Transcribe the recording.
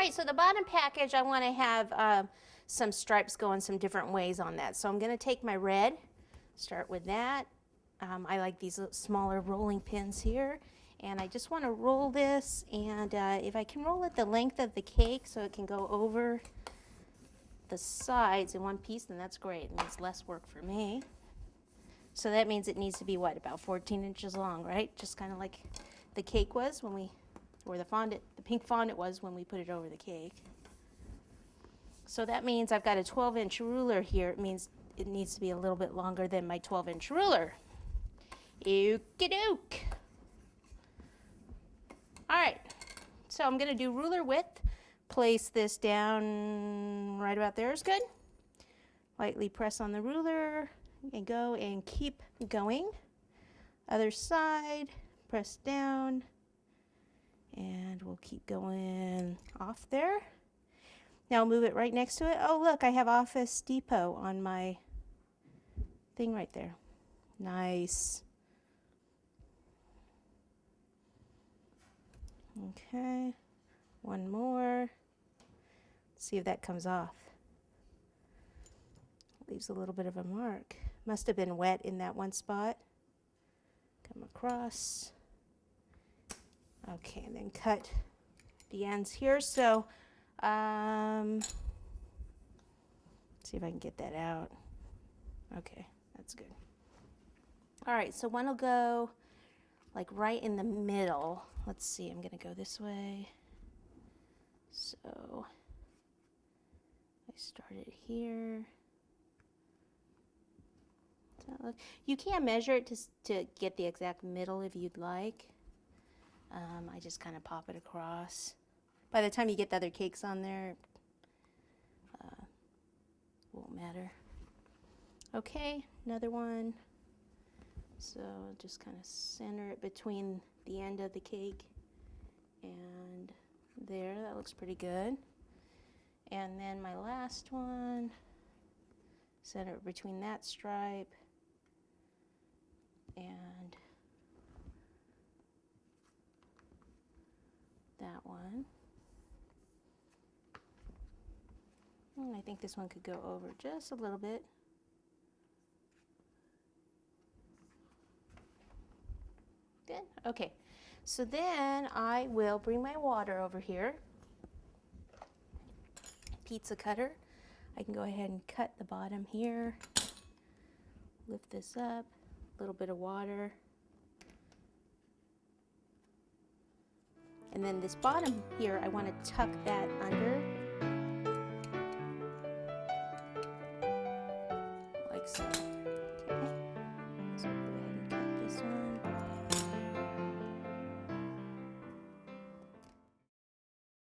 right, so the bottom package, I want to have some stripes going some different ways on that. So I'm going to take my red, start with that. I like these smaller rolling pins here. And I just want to roll this, and if I can roll it the length of the cake so it can go over the sides in one piece, then that's great. It means less work for me. So that means it needs to be, what, about 14 inches long, right? Just kind of like the cake was when we, or the fondant, the pink fondant was when we put it over the cake. So that means I've got a 12-inch ruler here. It means it needs to be a little bit longer than my 12-inch ruler. Okie-doke. All right, so I'm going to do ruler width. Place this down right about there is good. Lightly press on the ruler and go and keep going. Other side, press down, and we'll keep going off there. Now I'll move it right next to it. Oh, look, I have Office Depot on my thing right there. Nice. Okay, one more. See if that comes off. Leaves a little bit of a mark. Must have been wet in that one spot. Come across. Okay, and then cut the ends here. So, see if I can get that out. Okay, that's good. All right, so one will go like right in the middle. Let's see, I'm gonna go this way. So I started here. You can measure it to get the exact middle if you'd like. I just kind of pop it across. By the time you get the other cakes on there, won't matter. Okay, another one. So just kind of center it between the end of the cake and there. That looks pretty good. And then my last one, center it between that stripe and that one. And I think this one could go over just a little bit. Good. Okay. So then I will bring my water over here. Pizza cutter. I can go ahead and cut the bottom here. Lift this up. A little bit of water. And then this bottom here, I want to tuck that under